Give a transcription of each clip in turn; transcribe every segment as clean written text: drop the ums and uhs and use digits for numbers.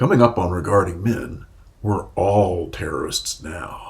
Coming up on Regarding Men, we're all terrorists now.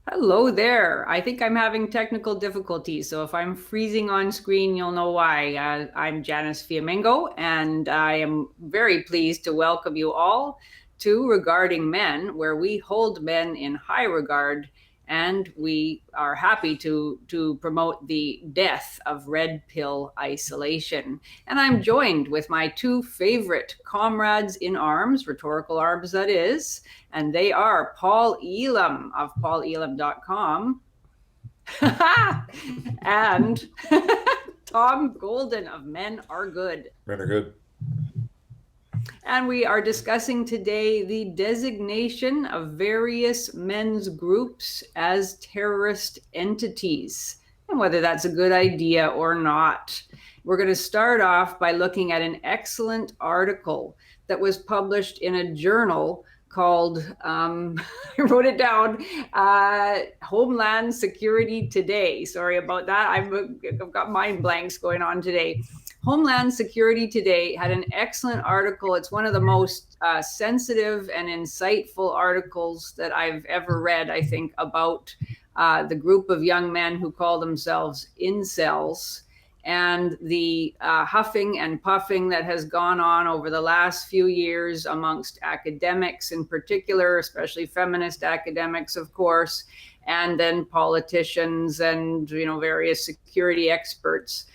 Hello there. I think I'm having technical difficulties, so if I'm freezing on screen, you'll know why. I'm Janice Fiamengo, and I am very pleased to welcome you all to Regarding Men, where we hold men in high regard, and we are happy to promote the death of red pill isolation. And I'm joined with my two favorite comrades in arms, rhetorical arms that is, and they are Paul Elam of paulelam.com and Tom Golden of Men Are Good. Men are good. And we are discussing today the designation of various men's groups as terrorist entities and whether that's a good idea or not. We're going to start off by looking at an excellent article that was published in a journal called, I wrote it down, Homeland Security Today. Sorry about that. I've got mind blanks going on today. Homeland Security Today had an excellent article. It's one of the most sensitive and insightful articles that I've ever read, I think, about the group of young men who call themselves incels, and the huffing and puffing that has gone on over the last few years amongst academics in particular, especially feminist academics, of course, and then politicians and various security experts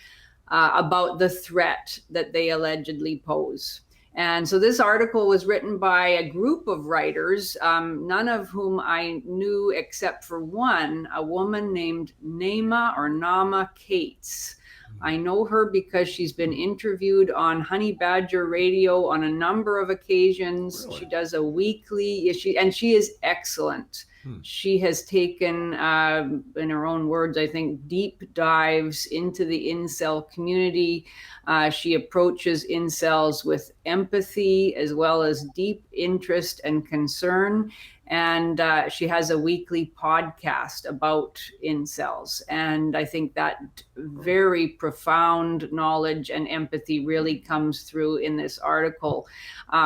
about the threat that they allegedly pose. And so this article was written by a group of writers, none of whom I knew except for one, a woman named Nama Cates. I know her because she's been interviewed on Honey Badger Radio on a number of occasions. Really? She does a weekly issue, and she is excellent. She has taken, in her own words, I think, deep dives into the incel community. She approaches incels with empathy as well as deep interest and concern. And she has a weekly podcast about incels. And I think that very profound knowledge and empathy really comes through in this article,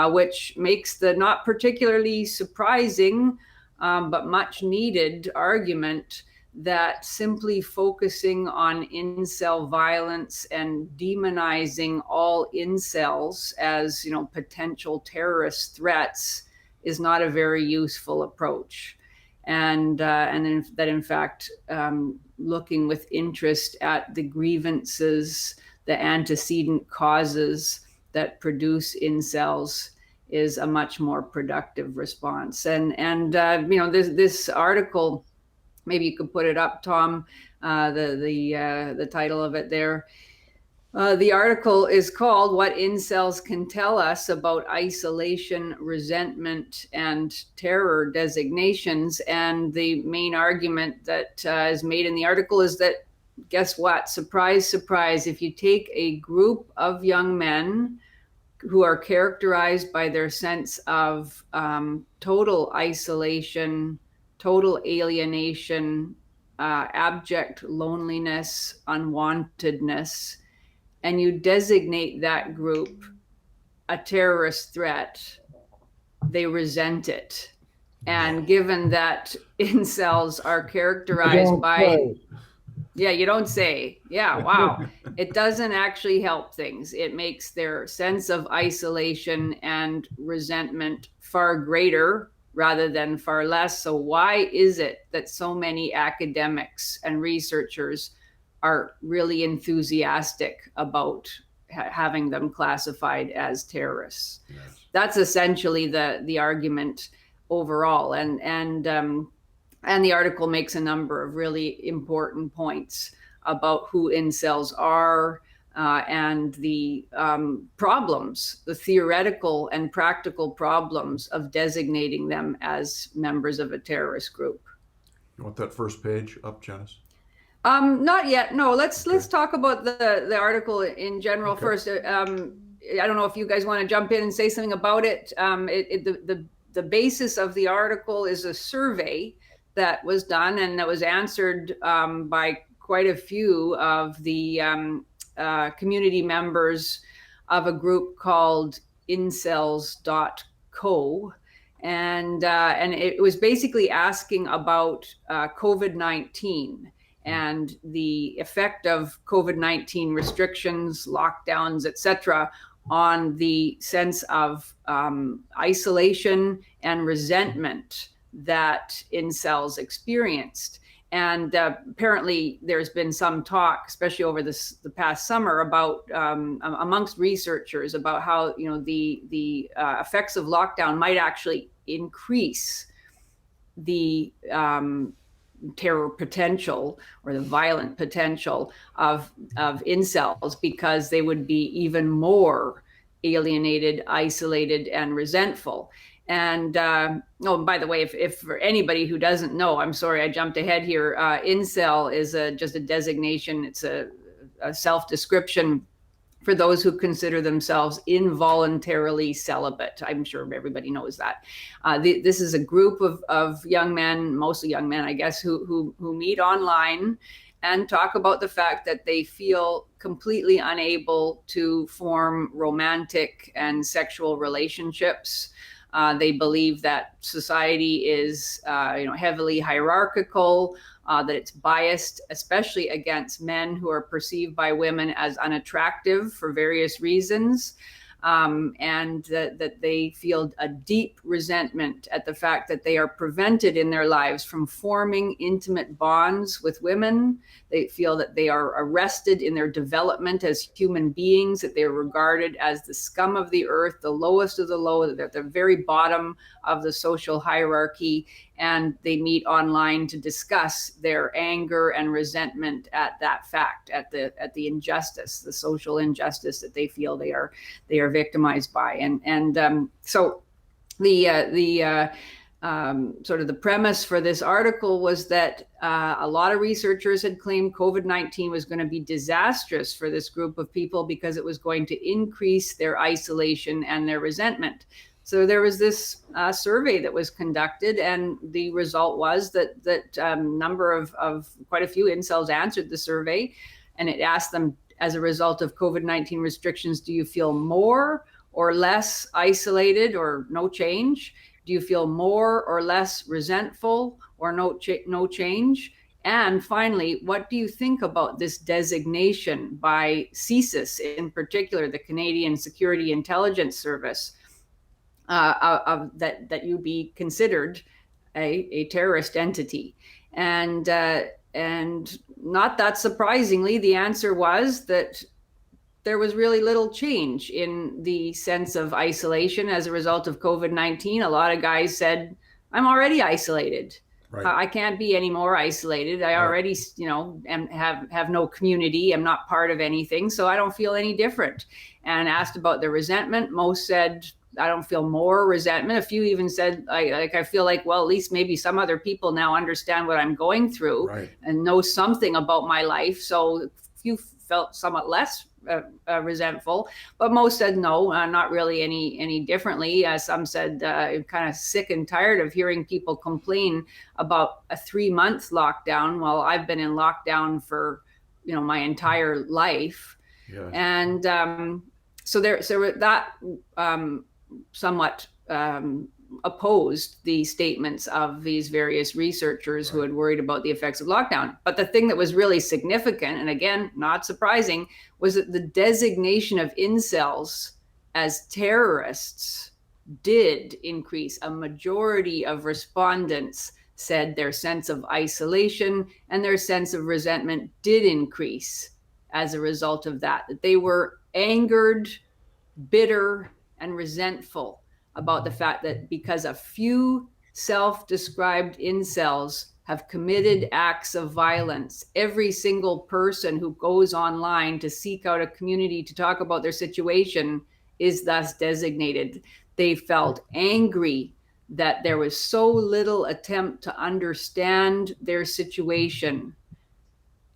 which makes the not particularly surprising but much needed argument that simply focusing on incel violence and demonizing all incels as potential terrorist threats is not a very useful approach, and that in fact looking with interest at the grievances, the antecedent causes that produce incels is a much more productive response. And this article, maybe you could put it up, Tom, the title of it there. The article is called "What Incels Can Tell Us About Isolation, Resentment, and Terror Designations." And the main argument that is made in the article is that, guess what? Surprise, surprise. If you take a group of young men who are characterized by their sense of total isolation, total alienation, abject loneliness, unwantedness, and you designate that group a terrorist threat, they resent it. And given that incels are characterized by... Yeah, you don't say. Yeah, wow. It doesn't actually help things. It makes their sense of isolation and resentment far greater rather than far less. So why is it that so many academics and researchers are really enthusiastic about having them classified as terrorists? Yes. That's essentially the argument overall. And the article makes a number of really important points about who incels are, and the problems, the theoretical and practical problems of designating them as members of a terrorist group. You want that first page up, Janice? Not yet. No, let's Okay. talk about the article in general Okay. first. I don't know if you guys want to jump in and say something about it. The basis of the article is a survey that was done and that was answered by quite a few of the community members of a group called incels.co. And it was basically asking about COVID-19 and the effect of COVID-19 restrictions, lockdowns, etc., on the sense of isolation and resentment that incels experienced. And apparently, there's been some talk, especially over the past summer, about amongst researchers about how the effects of lockdown might actually increase the terror potential or the violent potential of incels, because they would be even more alienated, isolated, and resentful. And oh, by the way, if for anybody who doesn't know, I'm sorry I jumped ahead here. Incel is just a designation. It's a self-description for those who consider themselves involuntarily celibate. I'm sure everybody knows that. This is a group of young men, mostly young men, I guess, who meet online and talk about the fact that they feel completely unable to form romantic and sexual relationships. They believe that society is heavily hierarchical, that it's biased, especially against men who are perceived by women as unattractive for various reasons. And that they feel a deep resentment at the fact that they are prevented in their lives from forming intimate bonds with women. They feel that they are arrested in their development as human beings, that they are regarded as the scum of the earth, the lowest of the low, that they're at the very bottom of the social hierarchy. And they meet online to discuss their anger and resentment at that fact, at the injustice, the social injustice that they feel they are victimized by. And so the sort of the premise for this article was that a lot of researchers had claimed COVID-19 was going to be disastrous for this group of people because it was going to increase their isolation and their resentment. So there was this survey that was conducted, and the result was that number of quite a few incels answered the survey, and it asked them, as a result of COVID-19 restrictions, do you feel more or less isolated or no change? Do you feel more or less resentful or no change? And finally, what do you think about this designation by CSIS, in particular, the Canadian Security Intelligence Service, that you be considered a terrorist entity? And not that surprisingly, the answer was that there was really little change in the sense of isolation as a result of COVID-19. A lot of guys said, I'm already isolated. Right. I can't be any more isolated. I already, have no community. I'm not part of anything, so I don't feel any different. And asked about the resentment, most said, I don't feel more resentment. A few even said, I feel like, well, at least maybe some other people now understand what I'm going through, right, and know something about my life. So few felt somewhat less resentful, but most said no, not really any differently. Some said kind of sick and tired of hearing people complain about a 3-month lockdown while I've been in lockdown for my entire life. Yes. And so that somewhat opposed the statements of these various researchers who had worried about the effects of lockdown. But the thing that was really significant, and again, not surprising, was that the designation of incels as terrorists did increase. A majority of respondents said their sense of isolation and their sense of resentment did increase as a result of that they were angered, bitter, and resentful about the fact that because a few self-described incels have committed acts of violence. Every single person who goes online to seek out a community to talk about their situation is thus designated. They felt angry that there was so little attempt to understand their situation.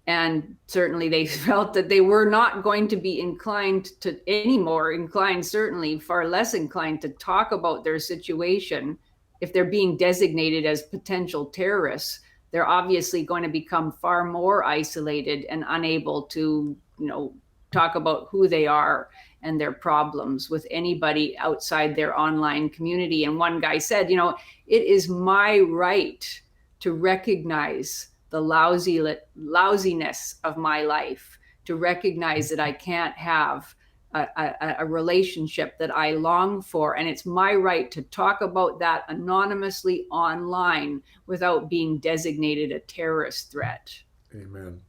And certainly they felt that they were not going to be inclined to any more inclined, certainly far less inclined to talk about their situation. If they're being designated as potential terrorists, they're obviously going to become far more isolated and unable to, talk about who they are and their problems with anybody outside their online community. And one guy said, it is my right to recognize the lousiness of my life, to recognize that I can't have a relationship that I long for. And it's my right to talk about that anonymously online without being designated a terrorist threat. Amen.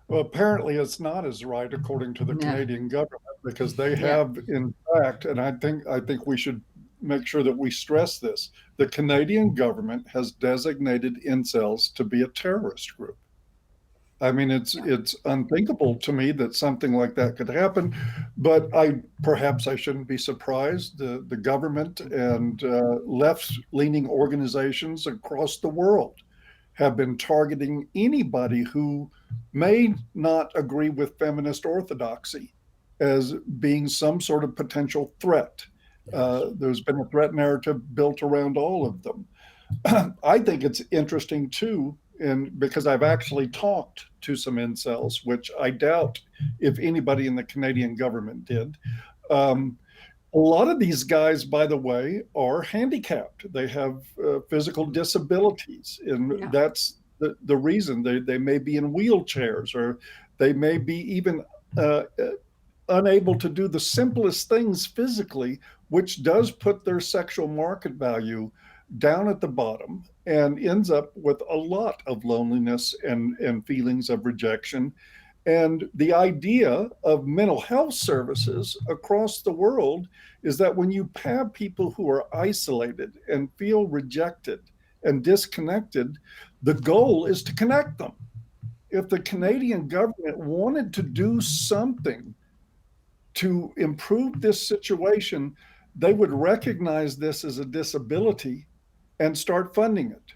Well, apparently it's not his right, according to the Canadian government, because they have, in fact, and I think we should make sure that we stress this, the Canadian government has designated incels to be a terrorist group. I mean, it's unthinkable to me that something like that could happen, but perhaps I shouldn't be surprised. The government and left-leaning organizations across the world have been targeting anybody who may not agree with feminist orthodoxy as being some sort of potential threat. There's been a threat narrative built around all of them. I think it's interesting too, and because I've actually talked to some incels, which I doubt if anybody in the Canadian government did. A lot of these guys, by the way, are handicapped. They have physical disabilities, and that's the reason. They may be in wheelchairs, or they may be even unable to do the simplest things physically, which does put their sexual market value down at the bottom and ends up with a lot of loneliness and feelings of rejection. And the idea of mental health services across the world is that when you have people who are isolated and feel rejected and disconnected, the goal is to connect them. If the Canadian government wanted to do something to improve this situation, they would recognize this as a disability and start funding it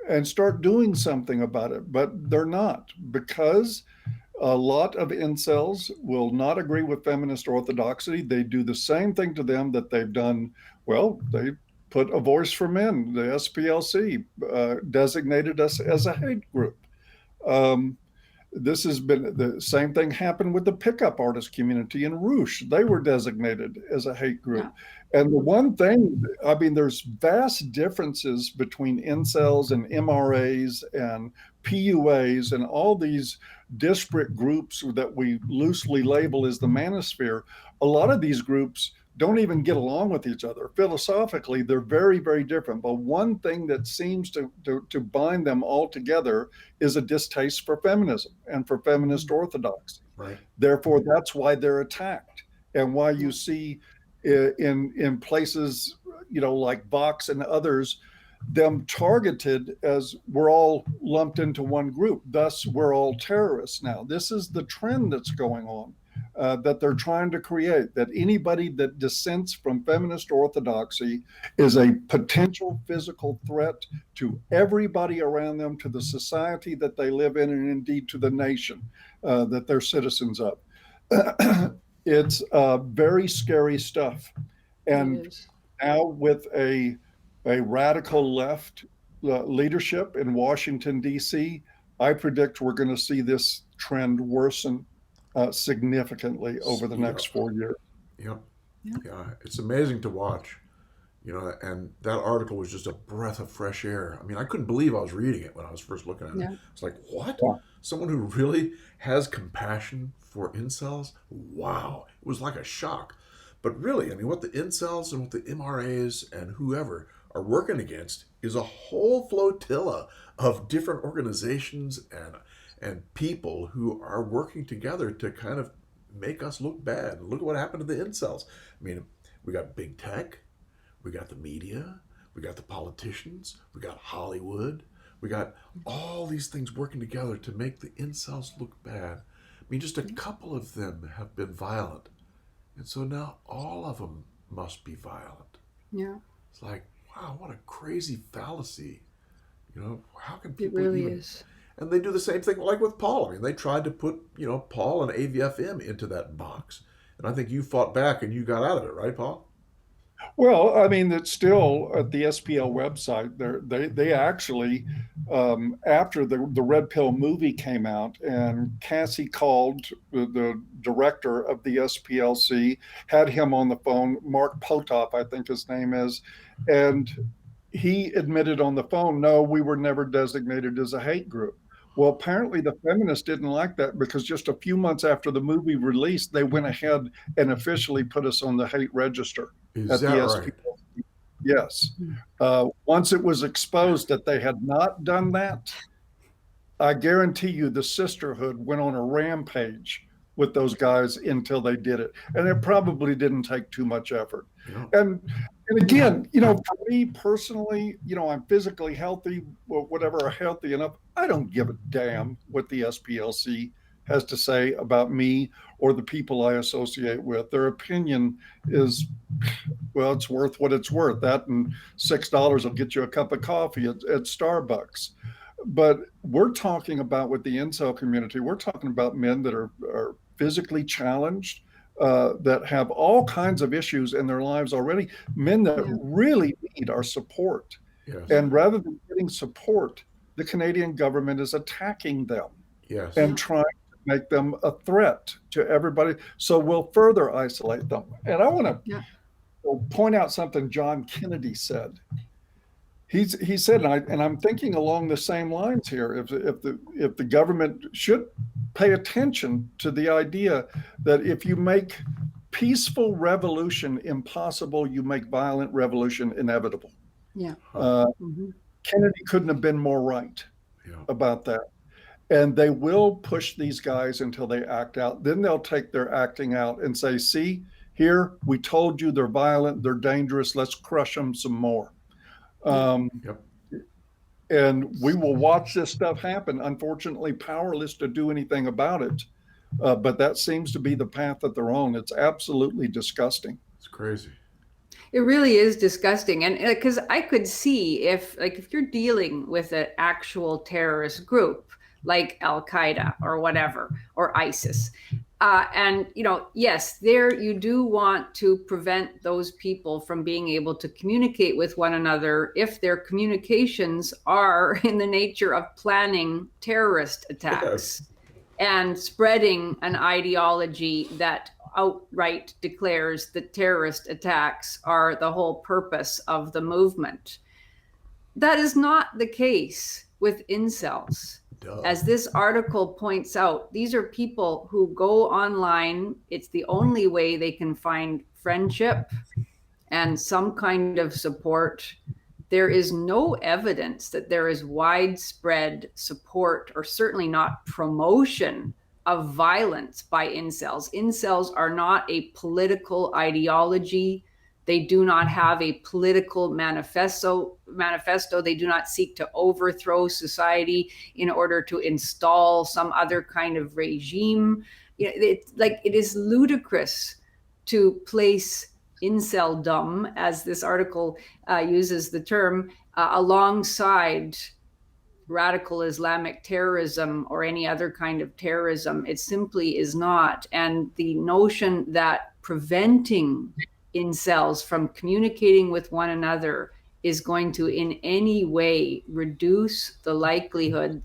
and start doing something about it. But they're not, because a lot of incels will not agree with feminist orthodoxy. They do the same thing to them that they've done. Well, they put a voice for men. The SPLC designated us as a hate group. This has been the same thing happened with the pickup artist community in Rouge. They were designated as a hate group. And the one thing, I mean, there's vast differences between incels and MRAs and PUAs and all these disparate groups that we loosely label as the manosphere. A lot of these groups don't even get along with each other. Philosophically, they're very, very different. But one thing that seems to bind them all together is a distaste for feminism and for feminist orthodoxy. Right. Therefore, that's why they're attacked, and why you see in places, like Vox and others, them targeted as we're all lumped into one group. Thus, we're all terrorists now. This is the trend that's going on. That they're trying to create, that anybody that dissents from feminist orthodoxy is a potential physical threat to everybody around them, to the society that they live in, and indeed to the nation that they're citizens of. It's very scary stuff. And now with a radical left leadership in Washington, D.C., I predict we're going to see this trend worsen significantly over the next 4 years. Yep. Yeah. It's amazing to watch, and that article was just a breath of fresh air. I mean, I couldn't believe I was reading it when I was first looking at it. It's like, what? Yeah. Someone who really has compassion for incels? Wow. It was like a shock. But really, I mean, what the incels and what the MRAs and whoever are working against is a whole flotilla of different organizations and people who are working together to kind of make us look bad. Look at what happened to the incels. I mean, we got big tech, we got the media, we got the politicians, we got Hollywood, We got all these things working together to make the incels look bad. I mean, just a couple of them have been violent. And so now all of them must be violent. Yeah. It's like, wow, what a crazy fallacy. How can It people really even... is. And they do the same thing like with Paul. I mean, they tried to put, Paul and AVFM into that box. And I think you fought back and you got out of it, right, Paul? Well, I mean, it's still at the SPL website. They actually, after the Red Pill movie came out, and Cassie called the director of the SPLC, had him on the phone, Mark Potoff, I think his name is, and he admitted on the phone, no, we were never designated as a hate group. Well, apparently the feminists didn't like that because just a few months after the movie released, they went ahead and officially put us on the hate register Is at that the right? SPL. Yes. Once it was exposed that they had not done that, I guarantee you the sisterhood went on a rampage with those guys until they did it. And it probably didn't take too much effort. Yeah. And again, for me personally, I'm physically healthy, whatever, healthy enough. I don't give a damn what the SPLC has to say about me or the people I associate with. Their opinion is, well, it's worth what it's worth. That and $6 will get you a cup of coffee at Starbucks. But we're talking about with the incel community, we're talking about men that are physically challenged, that have all kinds of issues in their lives already, men that really need our support. Yes. And rather than getting support, the Canadian government is attacking them and trying to make them a threat to everybody. So we'll further isolate them. And I want to point out something John Kennedy said. He said, and I'm thinking along the same lines here. If the government should pay attention to the idea that if you make peaceful revolution impossible, you make violent revolution inevitable. Yeah. Kennedy couldn't have been more right about that. And they will push these guys until they act out. Then they'll take their acting out and say, see, here, we told you they're violent, they're dangerous, let's crush them some more. And we will watch this stuff happen, unfortunately powerless to do anything about it. But that seems to be the path that they're on. It's absolutely disgusting. It's crazy. It really is disgusting. And because I could see if you're dealing with an actual terrorist group like Al-Qaeda or whatever, or ISIS, and yes, there you do want to prevent those people from being able to communicate with one another if their communications are in the nature of planning terrorist attacks and spreading an ideology that outright declares that terrorist attacks are the whole purpose of the movement. That is not the case with incels. As this article points out, these are people who go online. It's the only way they can find friendship and some kind of support. There is no evidence that there is widespread support, or certainly not promotion, of violence by incels. Incels are not a political ideology. They do not have a political manifesto. They do not seek to overthrow society in order to install some other kind of regime. It is ludicrous to place inceldom, as this article uses the term, alongside radical Islamic terrorism or any other kind of terrorism. It simply is not. And the notion that preventing incels from communicating with one another is going to in any way reduce the likelihood,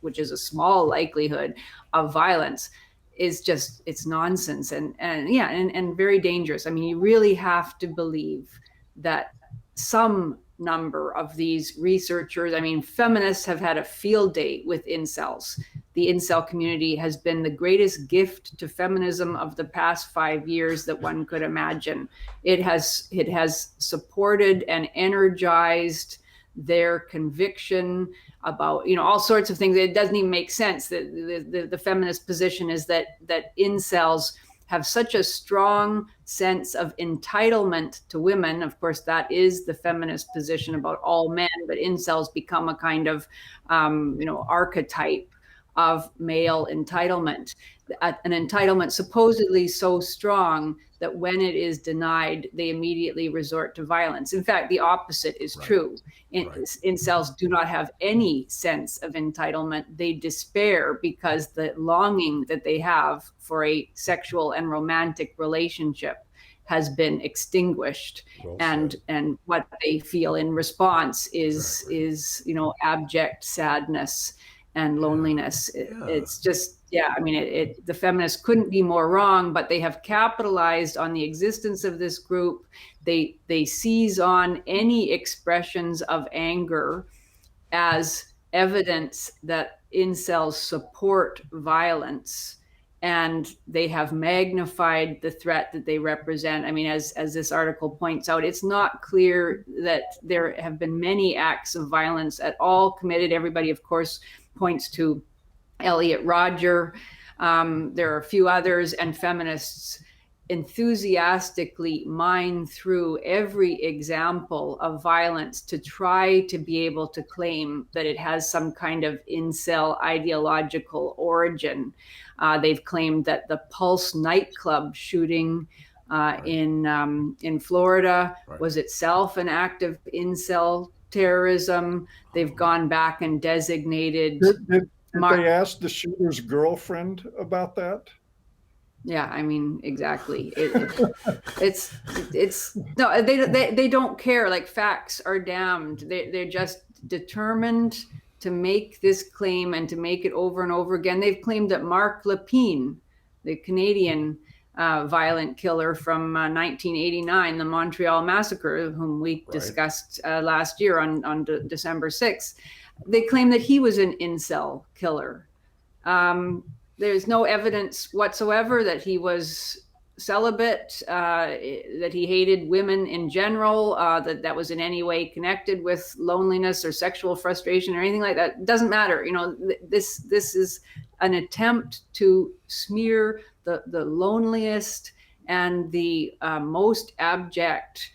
which is a small likelihood, of violence, is just, it's nonsense and very dangerous. I mean, you really have to believe that some number of these researchers, I mean, feminists have had a field day with incels. The incel community has been the greatest gift to feminism of the past 5 years that one could imagine. It has supported and energized their conviction about, all sorts of things. It doesn't even make sense. The feminist position is that incels have such a strong sense of entitlement to women. Of course, that is the feminist position about all men, but incels become a kind of, archetype of male entitlement, an entitlement supposedly so strong that when it is denied, they immediately resort to violence. In fact, the opposite is true. Incels do not have any sense of entitlement. They despair because the longing that they have for a sexual and romantic relationship has been extinguished. And what they feel in response is abject sadness and loneliness. It's just, the feminists couldn't be more wrong, but they have capitalized on the existence of this group. They seize on any expressions of anger as evidence that incels support violence, and they have magnified the threat that they represent. I mean, as this article points out, it's not clear that there have been many acts of violence at all committed. Everybody, of course, points to Elliot Rodger. There are a few others, and feminists enthusiastically mine through every example of violence to try to be able to claim that it has some kind of incel ideological origin. They've claimed that the Pulse nightclub shooting in Florida was itself an act of incel terrorism. They've gone back and designated. Did they ask the shooter's girlfriend about that? Yeah, I mean, exactly. It's no, they don't care. Like, facts are damned. They're just determined to make this claim and to make it over and over again. They've claimed that Mark Lepine, the Canadian violent killer from 1989, the Montreal Massacre, whom we discussed last year on December 6th, they claim that he was an incel killer. There's no evidence whatsoever that he was celibate, that he hated women in general, that was in any way connected with loneliness or sexual frustration or anything like that. It doesn't matter. This is an attempt to smear the loneliest and the most abject,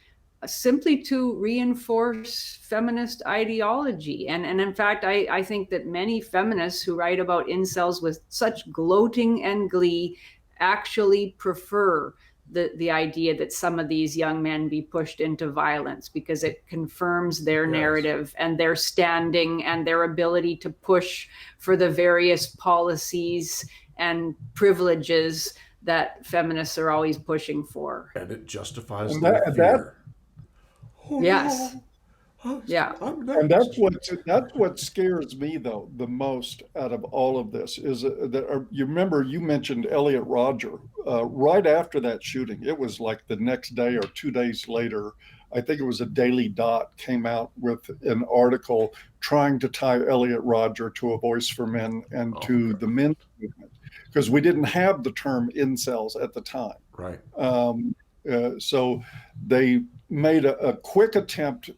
simply to reinforce feminist ideology. And in fact, I think that many feminists who write about incels with such gloating and glee actually prefer the idea that some of these young men be pushed into violence, because it confirms their narrative and their standing and their ability to push for the various policies and privileges that feminists are always pushing for. And it justifies their fear. Yes. Yeah. And that's what scares me, though, the most out of all of this is that you remember you mentioned Elliot Rodger. Right after that shooting, it was like the next day or 2 days later, I think it was a Daily Dot came out with an article trying to tie Elliot Rodger to A Voice for Men and to the men's movement, because we didn't have the term incels at the time. Right. So they made a quick attempt.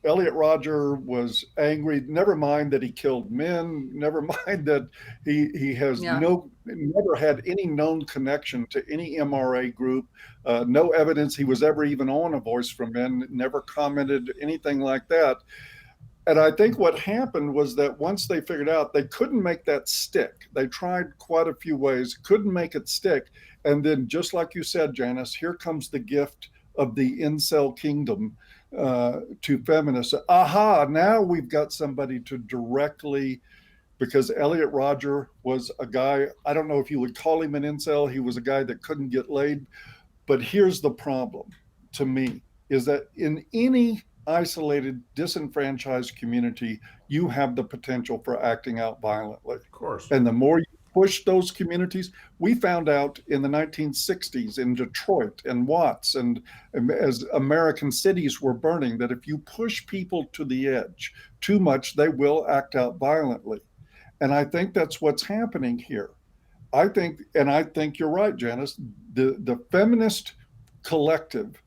Elliot Rodger was angry. Never mind that he killed men. Never mind that he has never had any known connection to any MRA group. No evidence he was ever even on A Voice for Men. Never commented anything like that. And I think what happened was that once they figured out they couldn't make that stick, they tried quite a few ways, couldn't make it stick. And then, just like you said, Janice, here comes the gift of the incel kingdom to feminists. Aha, now we've got somebody to directly, because Elliot Rodger was a guy, I don't know if you would call him an incel, he was a guy that couldn't get laid. But here's the problem to me, is that in any isolated, disenfranchised community, you have the potential for acting out violently. Of course. And the more you push those communities, we found out in the 1960s in Detroit and Watts, and as American cities were burning, that if you push people to the edge too much, they will act out violently. And I think that's what's happening here. I think you're right, Janice, the feminist collective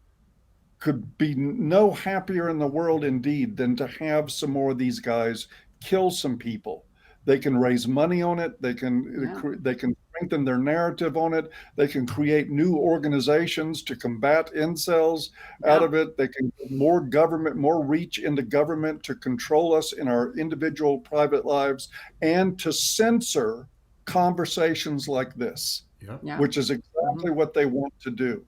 could be no happier in the world indeed than to have some more of these guys kill some people. They can raise money on it. They can strengthen their narrative on it. They can create new organizations to combat incels out of it. They can get more government, more reach into government to control us in our individual private lives and to censor conversations like this, which is exactly what they want to do.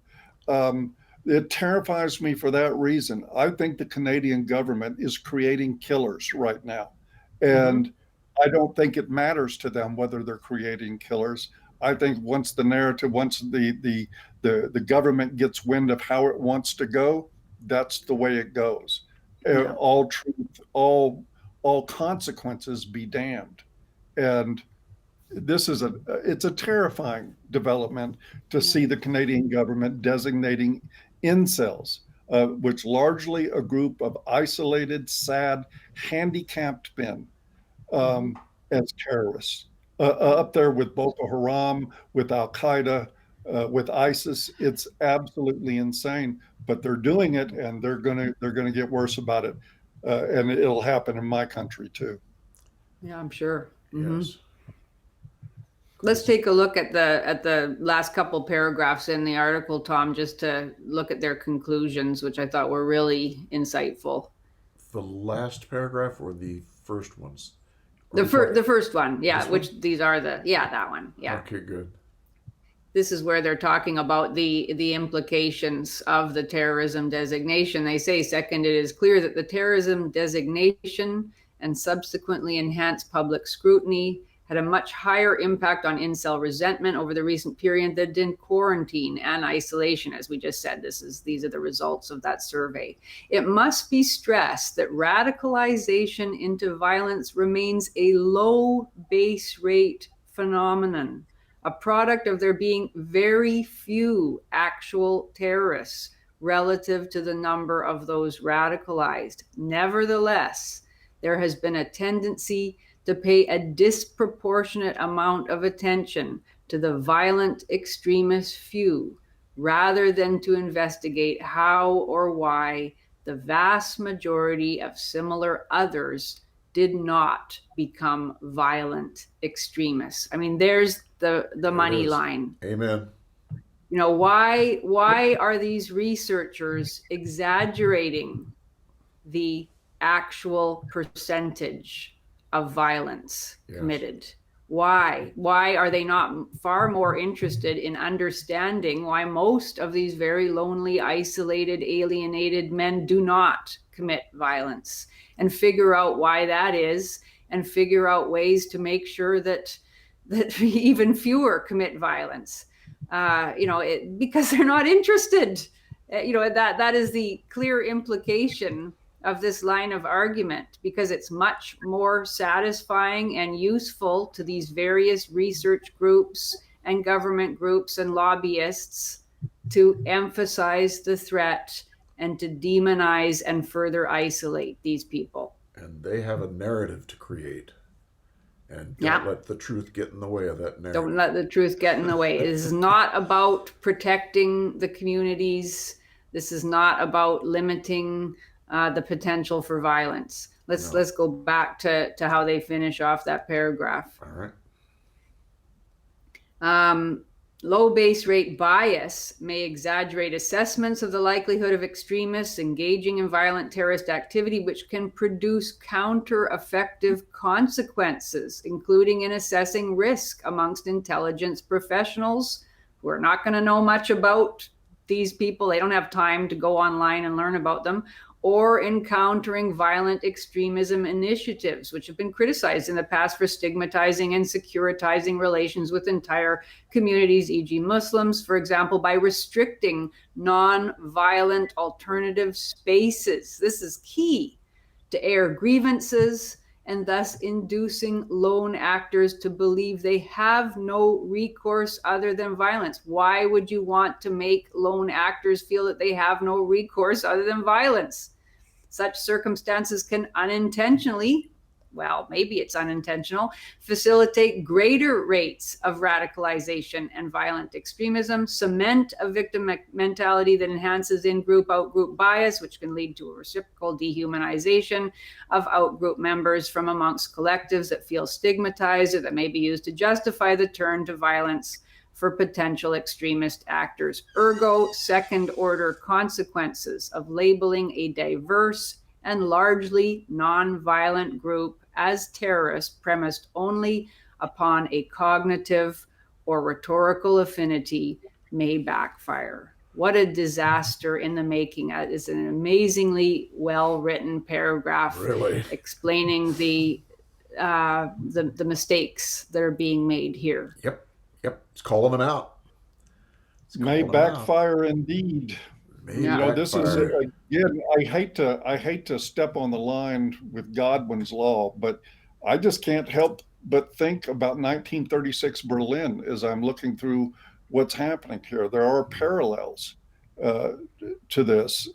It terrifies me for that reason. I think the Canadian government is creating killers right now. And I don't think it matters to them whether they're creating killers. I think once the narrative, once the government gets wind of how it wants to go, that's the way it goes. All truth, all consequences be damned. And this is it's a terrifying development to see the Canadian government designating incels, which largely a group of isolated, sad, handicapped men, as terrorists, up there with Boko Haram, with Al Qaeda, with ISIS. It's absolutely insane, but they're doing it, and they're gonna get worse about it, and it'll happen in my country too. Yeah, I'm sure. Yes. Let's take a look at the last couple paragraphs in the article, Tom, just to look at their conclusions, which I thought were really insightful. The last paragraph or the first ones? The first one, yeah, which these are that one, yeah. Okay, good. This is where they're talking about the implications of the terrorism designation. They say, second, it is clear that the terrorism designation and subsequently enhanced public scrutiny had a much higher impact on incel resentment over the recent period than in quarantine and isolation. As we just said, these are the results of that survey. It must be stressed that radicalization into violence remains a low base rate phenomenon, a product of there being very few actual terrorists relative to the number of those radicalized. Nevertheless, there has been a tendency to pay a disproportionate amount of attention to the violent extremist few, rather than to investigate how or why the vast majority of similar others did not become violent extremists. I mean, there's the money line. Amen. You know, why are these researchers exaggerating the actual percentage of violence committed? Why are they not far more interested in understanding why most of these very lonely, isolated, alienated men do not commit violence, and figure out why that is, and figure out ways to make sure that even fewer commit violence? Because they're not interested. That is the clear implication of this line of argument, because it's much more satisfying and useful to these various research groups and government groups and lobbyists to emphasize the threat and to demonize and further isolate these people. And they have a narrative to create. And don't let the truth get in the way of that narrative. Don't let the truth get in the way. It is not about protecting the communities. This is not about limiting the potential for violence. Let's go back to how they finish off that paragraph. All right. Low base rate bias may exaggerate assessments of the likelihood of extremists engaging in violent terrorist activity, which can produce counter-effective consequences, including in assessing risk amongst intelligence professionals who are not going to know much about these people. They don't have time to go online and learn about them, or encountering violent extremism initiatives, which have been criticized in the past for stigmatizing and securitizing relations with entire communities, e.g. Muslims, for example, by restricting non-violent alternative spaces. This is key to air grievances, and thus inducing lone actors to believe they have no recourse other than violence. Why would you want to make lone actors feel that they have no recourse other than violence? Such circumstances can unintentionally well, maybe it's unintentional, facilitate greater rates of radicalization and violent extremism, cement a victim mentality that enhances in-group, out-group bias, which can lead to a reciprocal dehumanization of out-group members from amongst collectives that feel stigmatized or that may be used to justify the turn to violence for potential extremist actors. Ergo, second-order consequences of labeling a diverse and largely non-violent group as terrorist premised only upon a cognitive or rhetorical affinity may backfire. What a disaster in the making. That is an amazingly well-written paragraph explaining the mistakes that are being made here. Yep. It's calling them out. May backfire indeed. This is again. I hate to step on the line with Godwin's law, but I just can't help but think about 1936 Berlin as I'm looking through what's happening here. There are parallels to this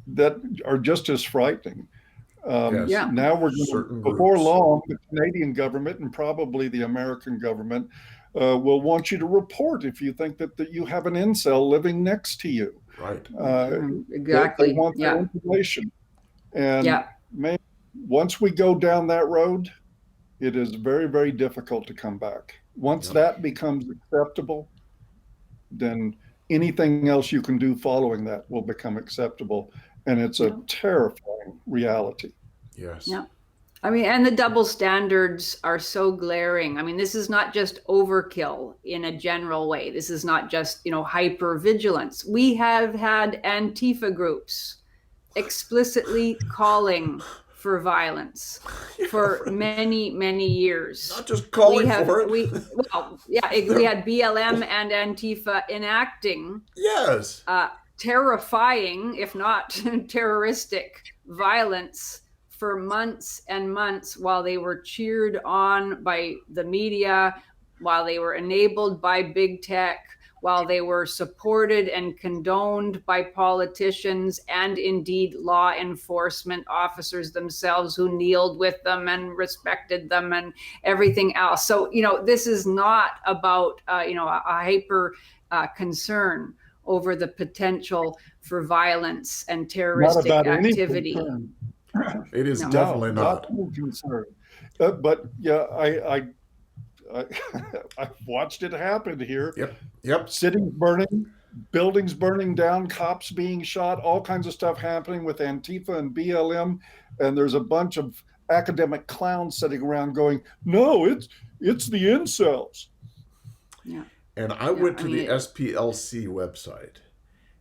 that are just as frightening. Now we're going before long, the Canadian government and probably the American government will want you to report if you think that you have an incel living next to you. Right. Exactly. They want that information. And once we go down that road, it is very, very difficult to come back. Once that becomes acceptable, then anything else you can do following that will become acceptable. And it's a terrifying reality. Yes. Yeah. I mean, and the double standards are so glaring. I mean, this is not just overkill in a general way. This is not just, hypervigilance. We have had Antifa groups explicitly calling for violence for many, many years. Not just calling for it. We had BLM and Antifa enacting terrifying, if not terroristic, violence for months and months while they were cheered on by the media, while they were enabled by big tech, while they were supported and condoned by politicians and indeed law enforcement officers themselves who kneeled with them and respected them and everything else. So, this is not about, a hyper concern over the potential for violence and terroristic activity. It is definitely not. Concern. But I I've watched it happen here. Yep. Cities burning, buildings burning down, cops being shot, all kinds of stuff happening with Antifa and BLM. And there's a bunch of academic clowns sitting around going, no, it's the incels. Yeah. And I went to the SPLC website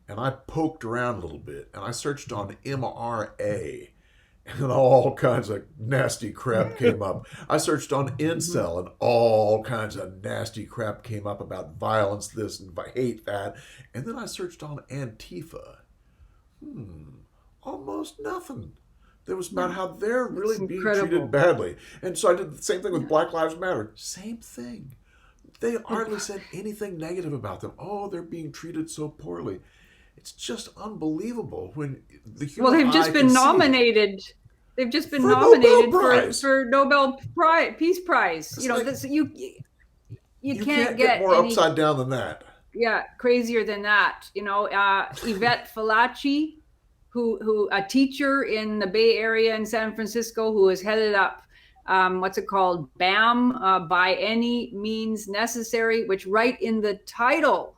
and I poked around a little bit and I searched on MRA. And all kinds of nasty crap came up. I searched on Incel and all kinds of nasty crap came up about violence, this and hate, that. And then I searched on Antifa. Almost nothing. There was about how they're really being treated badly. And so I did the same thing with Black Lives Matter. Same thing. They hardly said anything negative about them. Oh, they're being treated so poorly. It's just unbelievable when the human they've just been nominated. They've just been nominated for Nobel Peace Prize. You can't get more upside down than that. Yeah, crazier than that. Yvette Falaci, who a teacher in the Bay Area in San Francisco, who has headed up BAM, by any means necessary, which right in the title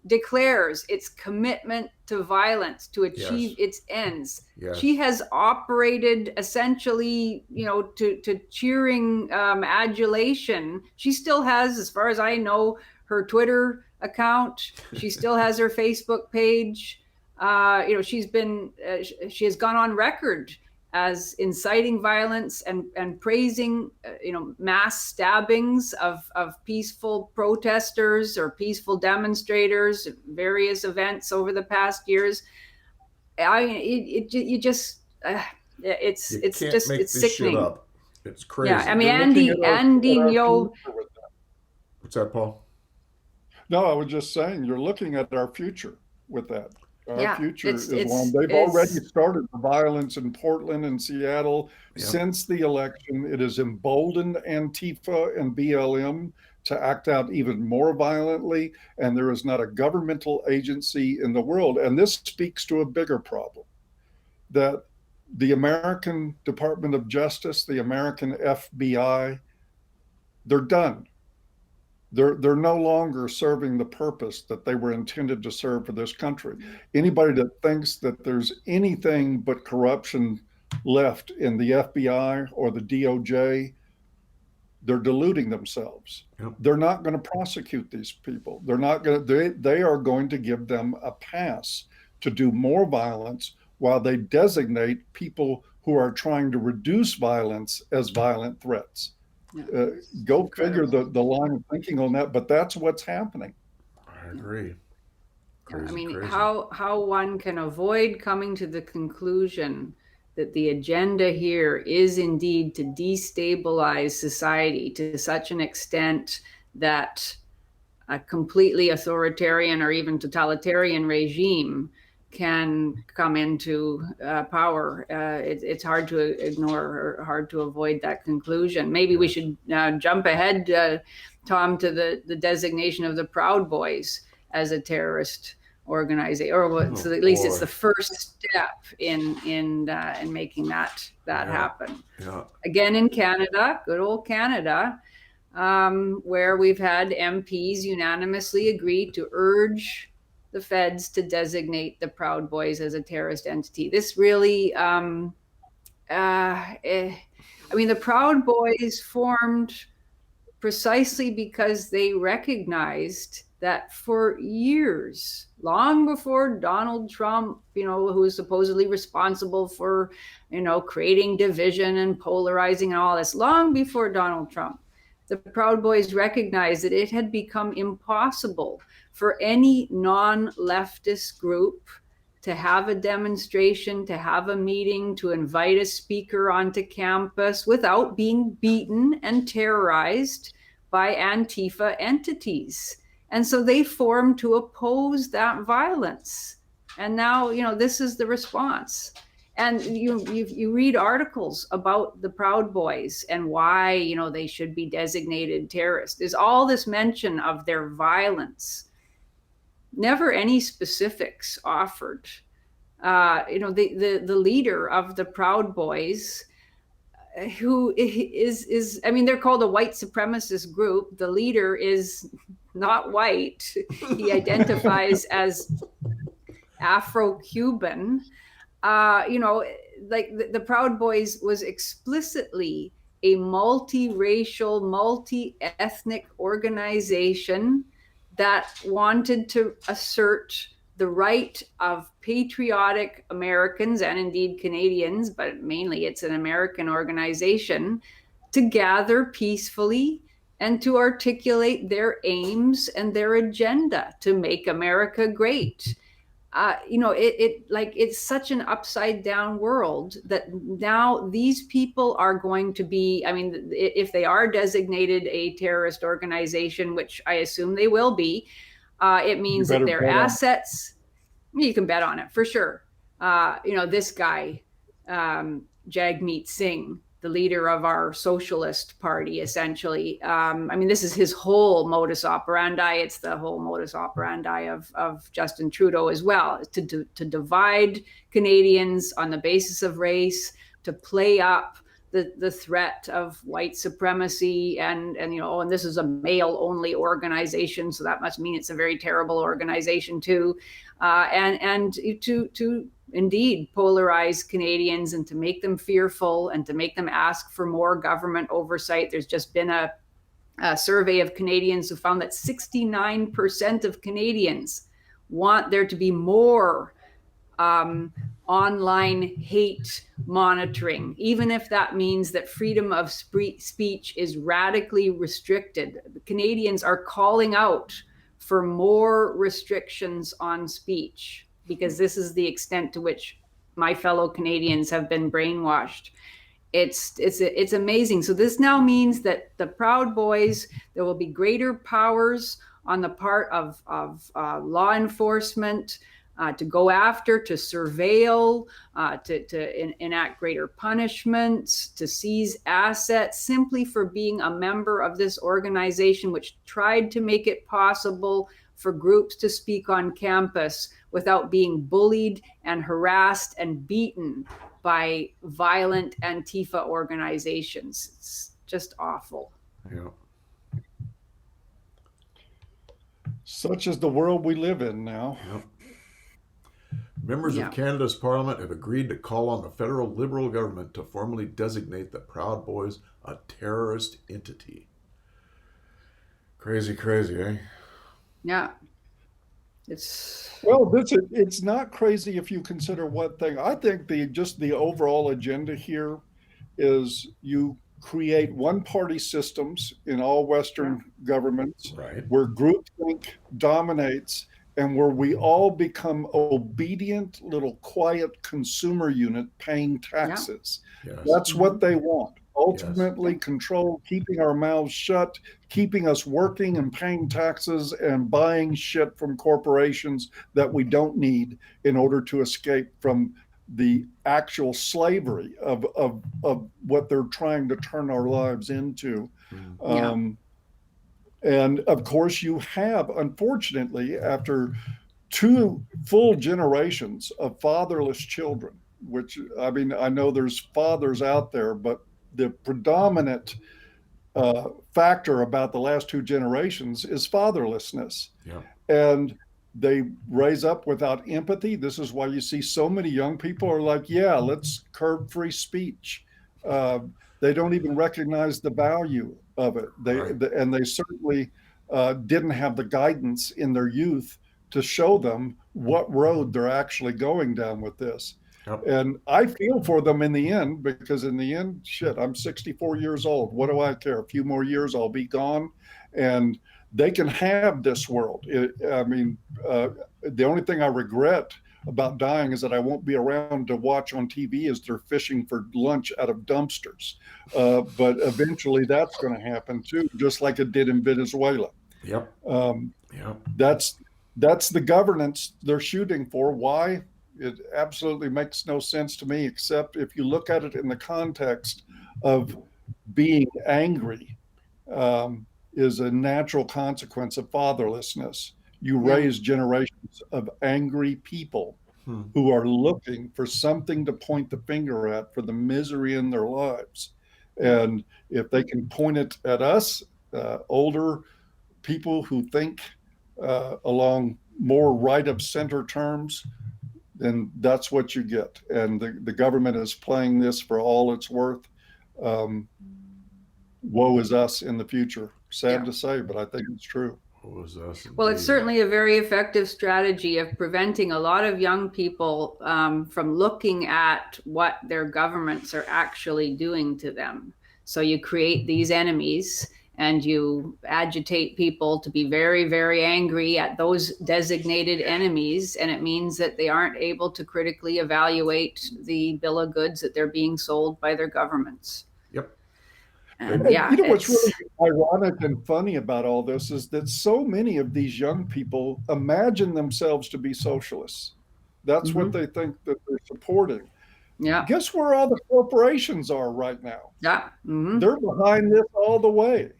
declares its commitment to violence to achieve its ends. She has operated essentially, to cheering adulation. She still has, as far as I know, her Twitter account. She still has her Facebook page. She has gone on record as inciting violence and praising, mass stabbings of peaceful protesters or peaceful demonstrators at various events over the past years. It's sickening. Up. It's crazy. Yeah, I mean, Andy Ngo. What's that, Paul? No, I was just saying, you're looking at our future with that. Our Yeah, future is long. They've already it's started the violence in Portland and Seattle. Yep. Since the election. It has emboldened Antifa and BLM to act out even more violently. And there is not a governmental agency in the world. And this speaks to a bigger problem, that the American Department of Justice, the American FBI, they're done. They're no longer serving the purpose that they were intended to serve for this country. Anybody that thinks that there's anything but corruption left in the FBI or the DOJ, they're deluding themselves. Yep. They're not going to prosecute these people. They're not going to. They are going to give them a pass to do more violence while they designate people who are trying to reduce violence as violent threats. yeah. Go figure the line of thinking on that, but that's what's happening. I agree. Crazy, I mean, crazy. how one can avoid coming to the conclusion that the agenda here is indeed to destabilize society to such an extent that a completely authoritarian or even totalitarian regime can come into power. It's hard to ignore or hard to avoid that conclusion. Maybe we should jump ahead, Tom, to the designation of the Proud Boys as a terrorist organization, or so at least it's the first step in making that happen. Yeah. Again, in Canada, good old Canada, where we've had MPs unanimously agree to urge the feds to designate the Proud Boys as a terrorist entity. This really, I mean, the Proud Boys formed precisely because they recognized that for years, long before Donald Trump, who is supposedly responsible for, creating division and polarizing and all this, long before Donald Trump, the Proud Boys recognized that it had become impossible for any non-leftist group to have a demonstration, to have a meeting, to invite a speaker onto campus without being beaten and terrorized by Antifa entities. And so they formed to oppose that violence. And now, this is the response. And you read articles about the Proud Boys and why, they should be designated terrorists. There's all this mention of their violence, never any specifics offered. The leader of the Proud Boys, who is I mean, they're called a white supremacist group. The leader is not white. He identifies as Afro-Cuban. Like the Proud Boys was explicitly a multiracial, multi-ethnic organization that wanted to assert the right of patriotic Americans and indeed Canadians, but mainly it's an American organization, to gather peacefully and to articulate their aims and their agenda to make America great. It's such an upside down world that now these people are going to be, I mean, if they are designated a terrorist organization, which I assume they will be, it means that their assets, you can bet on it for sure. This guy, Jagmeet Singh, the leader of our socialist party, essentially. I mean, this is his whole modus operandi. It's the whole modus operandi of Justin Trudeau as well, to divide Canadians on the basis of race, to play up the threat of white supremacy and this is a male only organization, so that must mean it's a very terrible organization too, and to indeed polarize Canadians and to make them fearful and to make them ask for more government oversight. There's just been a survey of Canadians who found that 69% of Canadians want there to be more online hate monitoring, even if that means that freedom of speech is radically restricted. The Canadians are calling out for more restrictions on speech because this is the extent to which my fellow Canadians have been brainwashed. It's amazing. So this now means that the Proud Boys, there will be greater powers on the part of law enforcement, to go after, to surveil, to enact greater punishments, to seize assets simply for being a member of this organization, which tried to make it possible for groups to speak on campus without being bullied and harassed and beaten by violent Antifa organizations. It's just awful. Yeah. Such is the world we live in now. Yep. Members of Canada's Parliament have agreed to call on the federal Liberal government to formally designate the Proud Boys a terrorist entity. Crazy, crazy, eh? Yeah. It's not crazy if you consider one thing. I think the overall agenda here is you create one-party systems in all Western governments, right, where groupthink dominates and where we all become obedient little quiet consumer unit paying taxes. Yes. That's what they want. Ultimately control, keeping our mouths shut, keeping us working and paying taxes and buying shit from corporations that we don't need in order to escape from the actual slavery of what they're trying to turn our lives into. And of course, you have, unfortunately, after 2 full generations of fatherless children, which, I mean, I know there's fathers out there, but the predominant factor about the last 2 generations is fatherlessness. Yeah. And they raise up without empathy. This is why you see so many young people are like, yeah, let's curb free speech. They don't even recognize the value of it. And they certainly didn't have the guidance in their youth to show them what road they're actually going down with this. Yep. And I feel for them in the end, because in the end, shit, I'm 64 years old. What do I care? A few more years, I'll be gone. And they can have this world. The only thing I regret about dying is that I won't be around to watch on TV as they're fishing for lunch out of dumpsters. But eventually that's going to happen too, just like it did in Venezuela. Yep. That's the governance they're shooting for. Why? It absolutely makes no sense to me, except if you look at it in the context of being angry, is a natural consequence of fatherlessness. You raise generations of angry people who are looking for something to point the finger at for the misery in their lives. And if they can point it at us, older people who think along more right of center terms, then that's what you get. And the government is playing this for all it's worth. Woe is us in the future. Sad to say, but I think it's true. Woe is us. Well, it's certainly a very effective strategy of preventing a lot of young people from looking at what their governments are actually doing to them. So you create these enemies and you agitate people to be very, very angry at those designated enemies. And it means that they aren't able to critically evaluate the bill of goods that they're being sold by their governments. Yep. And you know what's really ironic and funny about all this is that so many of these young people imagine themselves to be socialists. That's what they think that they're supporting. Yeah. Guess where all the corporations are right now? Yeah. They're behind this all the way.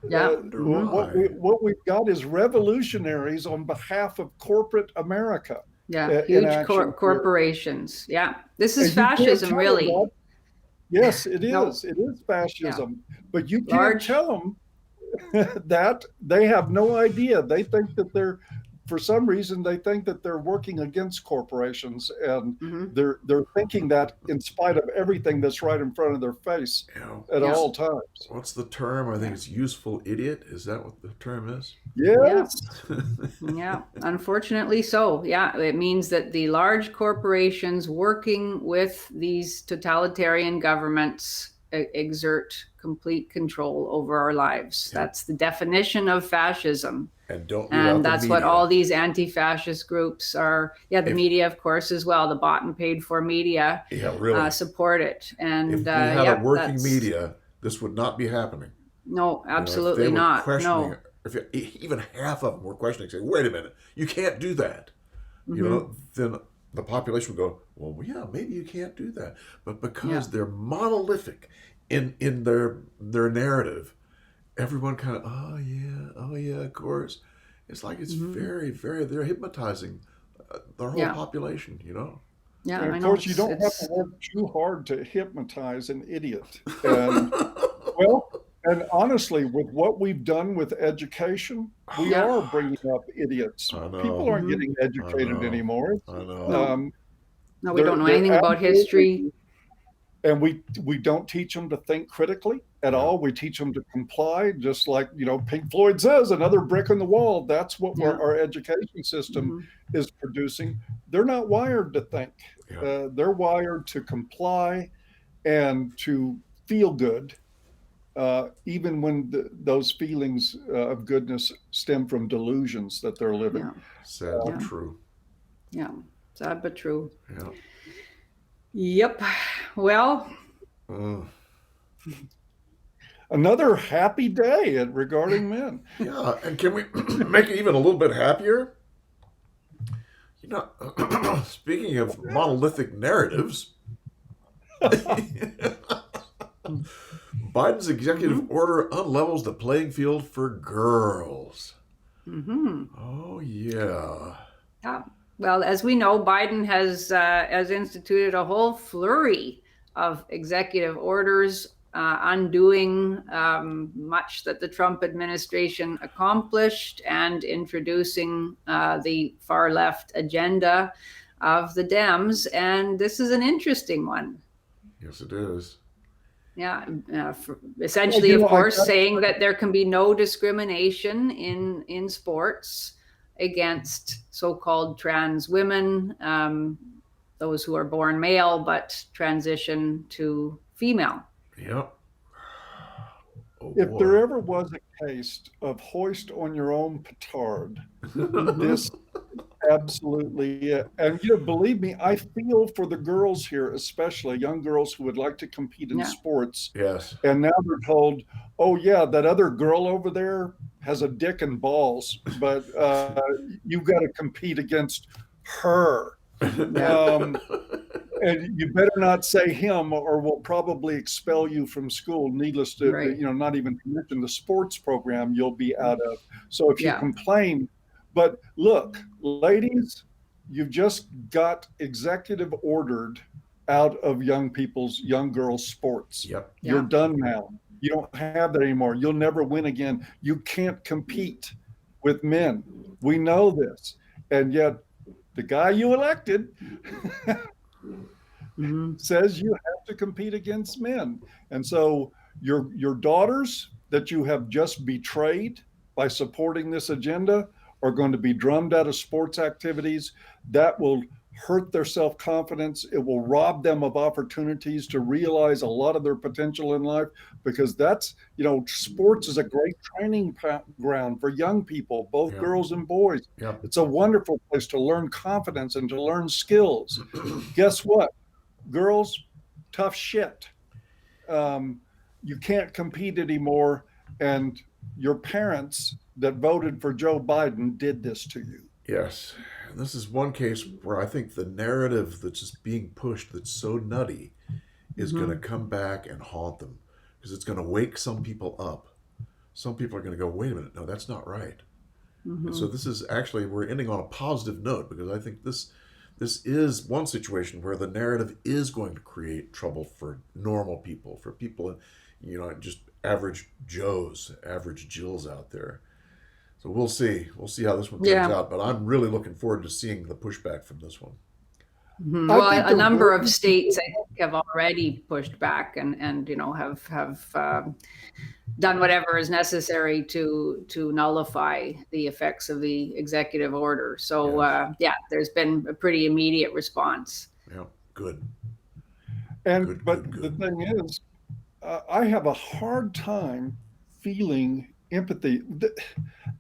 Yeah. What we've got is revolutionaries on behalf of corporate America. Yeah. Huge corporations. Yeah. This is fascism, really. Yes, it is. No. It is fascism. Yeah. But you can't tell them that. They have no idea. They think that for some reason, they think that they're working against corporations, and they're thinking that in spite of everything that's right in front of their face at all times. What's the term? I think it's useful idiot. Is that what the term is? Yes. Yeah, unfortunately so. Yeah, it means that the large corporations working with these totalitarian governments exert complete control over our lives. Yeah. That's the definition of fascism. And that's what all these anti-fascist groups are. Yeah, the media, of course, as well. The bought and paid for media support it. And if we had a working media, this would not be happening. No, absolutely not. No. If even half of them were questioning, saying, wait a minute, you can't do that. then the population would go, well, yeah, maybe you can't do that. But because Yeah. they're monolithic in their narrative, everyone kind of, oh yeah, of course. It's like it's very, very, they're hypnotizing their whole Yeah. population, Yeah. And I of know course, you don't have to work too hard to hypnotize an idiot. And well, and honestly, with what we've done with education, we Yeah. are bringing up idiots. I People know. aren't getting I educated know. anymore. I know. No. Um, No, we don't know they're anything about history. absolutely, and we don't teach them to think critically at Yeah. all. We teach them to comply, just like Pink Floyd says, another brick in the wall. That's what Yeah. our education system is producing. They're not wired to think. Yeah. They're wired to comply and to feel good, even when those feelings of goodness stem from delusions that they're living. Yeah. Sad but true. Yeah. Sad but true. Yeah. Yep. Well, Another happy day regarding men. Yeah, and can we make it even a little bit happier? Speaking of monolithic narratives, Biden's executive order unlevels the playing field for girls. Oh yeah. Yeah. Well, as we know, Biden has instituted a whole flurry of executive orders undoing much that the Trump administration accomplished and introducing the far left agenda of the Dems. And this is an interesting one. Yes, it is. Yeah, essentially, of course, saying that there can be no discrimination in sports against so-called trans women, those who are born male but transition to female. Yep. Oh, if there ever was a case of hoist on your own petard, this absolutely. And believe me, I feel for the girls here, especially young girls who would like to compete in sports. Yes. And now they're told, oh yeah, that other girl over there has a dick and balls, but you've got to compete against her. And you better not say him, or we'll probably expel you from school. Needless to, not even to mention the sports program you'll be out of. So if you complain, but look, ladies, you've just got executive ordered out of young girls' sports. Yep. You're done now. You don't have that anymore. You'll never win again. You can't compete with men. We know this. And yet the guy you elected says you have to compete against men. And so your daughters that you have just betrayed by supporting this agenda are going to be drummed out of sports activities. That will hurt their self-confidence. It will rob them of opportunities to realize a lot of their potential in life, because that's, sports is a great training ground for young people, both girls and boys. It's a wonderful place to learn confidence and to learn skills. Guess what? Girls, tough shit. You can't compete anymore. And your parents that voted for Joe Biden did this to you. Yes. And this is one case where I think the narrative that's just being pushed that's so nutty is going to come back and haunt them, because it's going to wake some people up. Some people are going to go, wait a minute, no, that's not right. And so this is actually, we're ending on a positive note, because I think this is one situation where the narrative is going to create trouble for normal people, for people, just average Joes, average Jills out there. So we'll see. We'll see how this one turns out. But I'm really looking forward to seeing the pushback from this one. Well, a number of states, I think, have already pushed back and have done whatever is necessary to nullify the effects of the executive order. So there's been a pretty immediate response. Yeah, good. And the thing is, I have a hard time feeling empathy.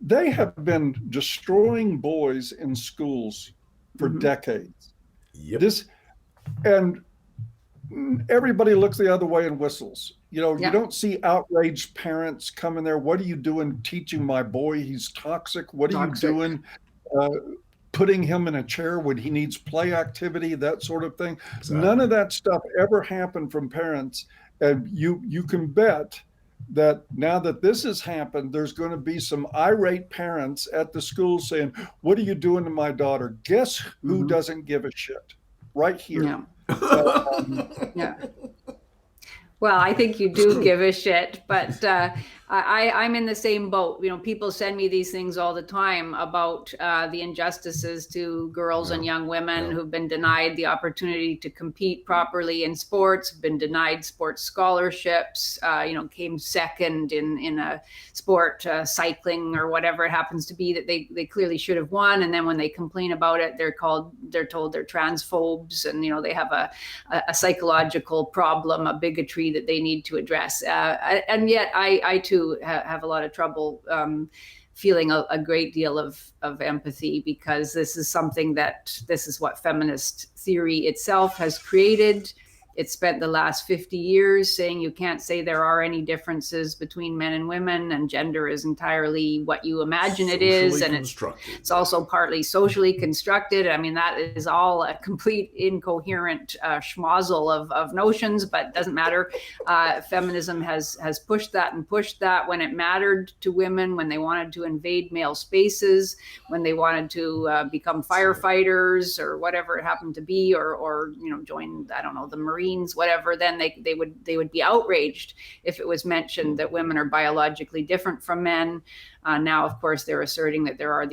They have been destroying boys in schools for decades. Yep. And everybody looks the other way and whistles. You don't see outraged parents come in there. What are you doing teaching my boy? He's toxic. What are you doing putting him in a chair when he needs play activity, that sort of thing. Exactly. None of that stuff ever happened from parents. And you can bet that now that this has happened, there's going to be some irate parents at the school saying, "What are you doing to my daughter?" Guess who doesn't give a shit? Right here. Yeah. Yeah. Well, I think you do give a shit, but I'm in the same boat. People send me these things all the time about the injustices to girls and young women who've been denied the opportunity to compete properly in sports, been denied sports scholarships, came second in a sport, cycling or whatever it happens to be that they clearly should have won. And then when they complain about it, they're told they're transphobes, and they have a psychological problem, a bigotry that they need to address. And yet I too have a lot of trouble feeling a great deal of empathy, because this is what feminist theory itself has created. It spent the last 50 years saying you can't say there are any differences between men and women, and gender is entirely what you imagine it is. And it's also partly socially constructed. I mean, that is all a complete incoherent schmozzle of notions, but it doesn't matter. Feminism has pushed that when it mattered to women, when they wanted to invade male spaces, when they wanted to become firefighters or whatever it happened to be, or join, I don't know, the Marines, whatever. Then they would be outraged if it was mentioned that women are biologically different from men. Now, of course, they're asserting that there are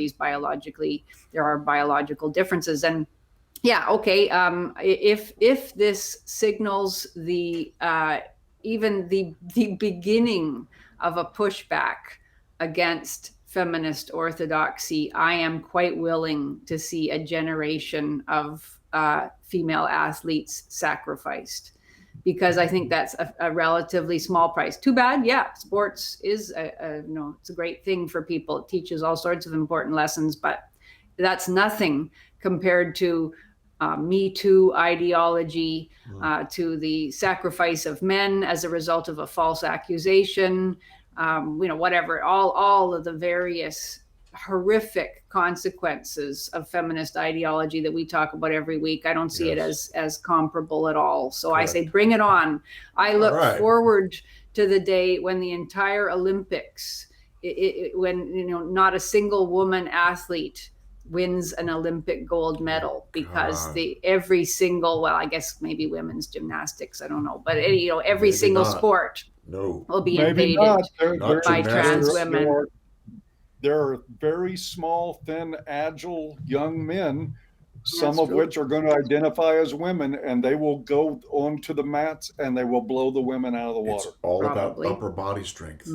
biological differences. And yeah, okay. If this signals even the beginning of a pushback against feminist orthodoxy, I am quite willing to see a generation of female athletes sacrificed, because I think that's a relatively small price. Too bad. Yeah, sports is it's a great thing for people. It teaches all sorts of important lessons, but that's nothing compared to Me Too ideology, to the sacrifice of men as a result of a false accusation, whatever, all of the various horrific consequences of feminist ideology that we talk about every week. I don't see it as comparable at all. So correct. I say, bring it on. I look forward to the day when the entire Olympics, when not a single woman athlete wins an Olympic gold medal, because every single, well, I guess maybe women's gymnastics, I don't know, but every single sport will be invaded by trans women. There are very small, thin, agile young men, some of which are going to identify as women, and they will go onto the mats and they will blow the women out of the water. It's all about upper body strength.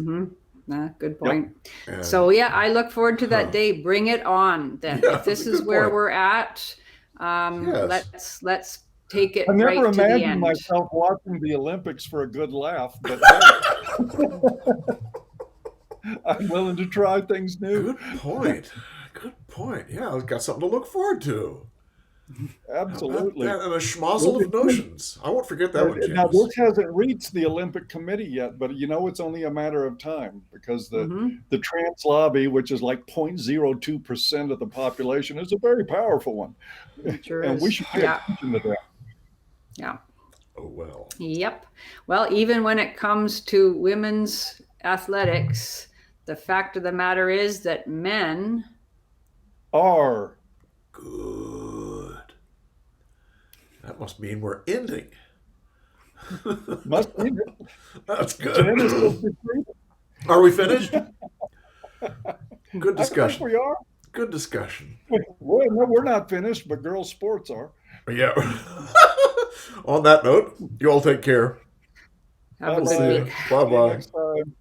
Good point. Yep. So yeah, I look forward to that day. Bring it on then. Yeah, if this is where we're at, let's take it right to the end. I never imagined myself watching the Olympics for a good laugh, but I'm willing to try things new. Good point. Yeah, I've got something to look forward to. Absolutely. And a schmozzle of notions. I won't forget that one, James. Now, this hasn't reached the Olympic Committee yet, but it's only a matter of time, because the trans lobby, which is like 0.02% of the population, is a very powerful one. It sure and is. We should pay attention to that. Yeah. Oh, well. Yep. Well, even when it comes to women's athletics, the fact of the matter is that men are good. That must mean we're ending. Must be. That's good. Are we finished? Good discussion. I think we are. Good discussion. Well, no, we're not finished, but girls' sports are. Yeah. On that note, you all take care. Have a good week. Bye-bye. Next time.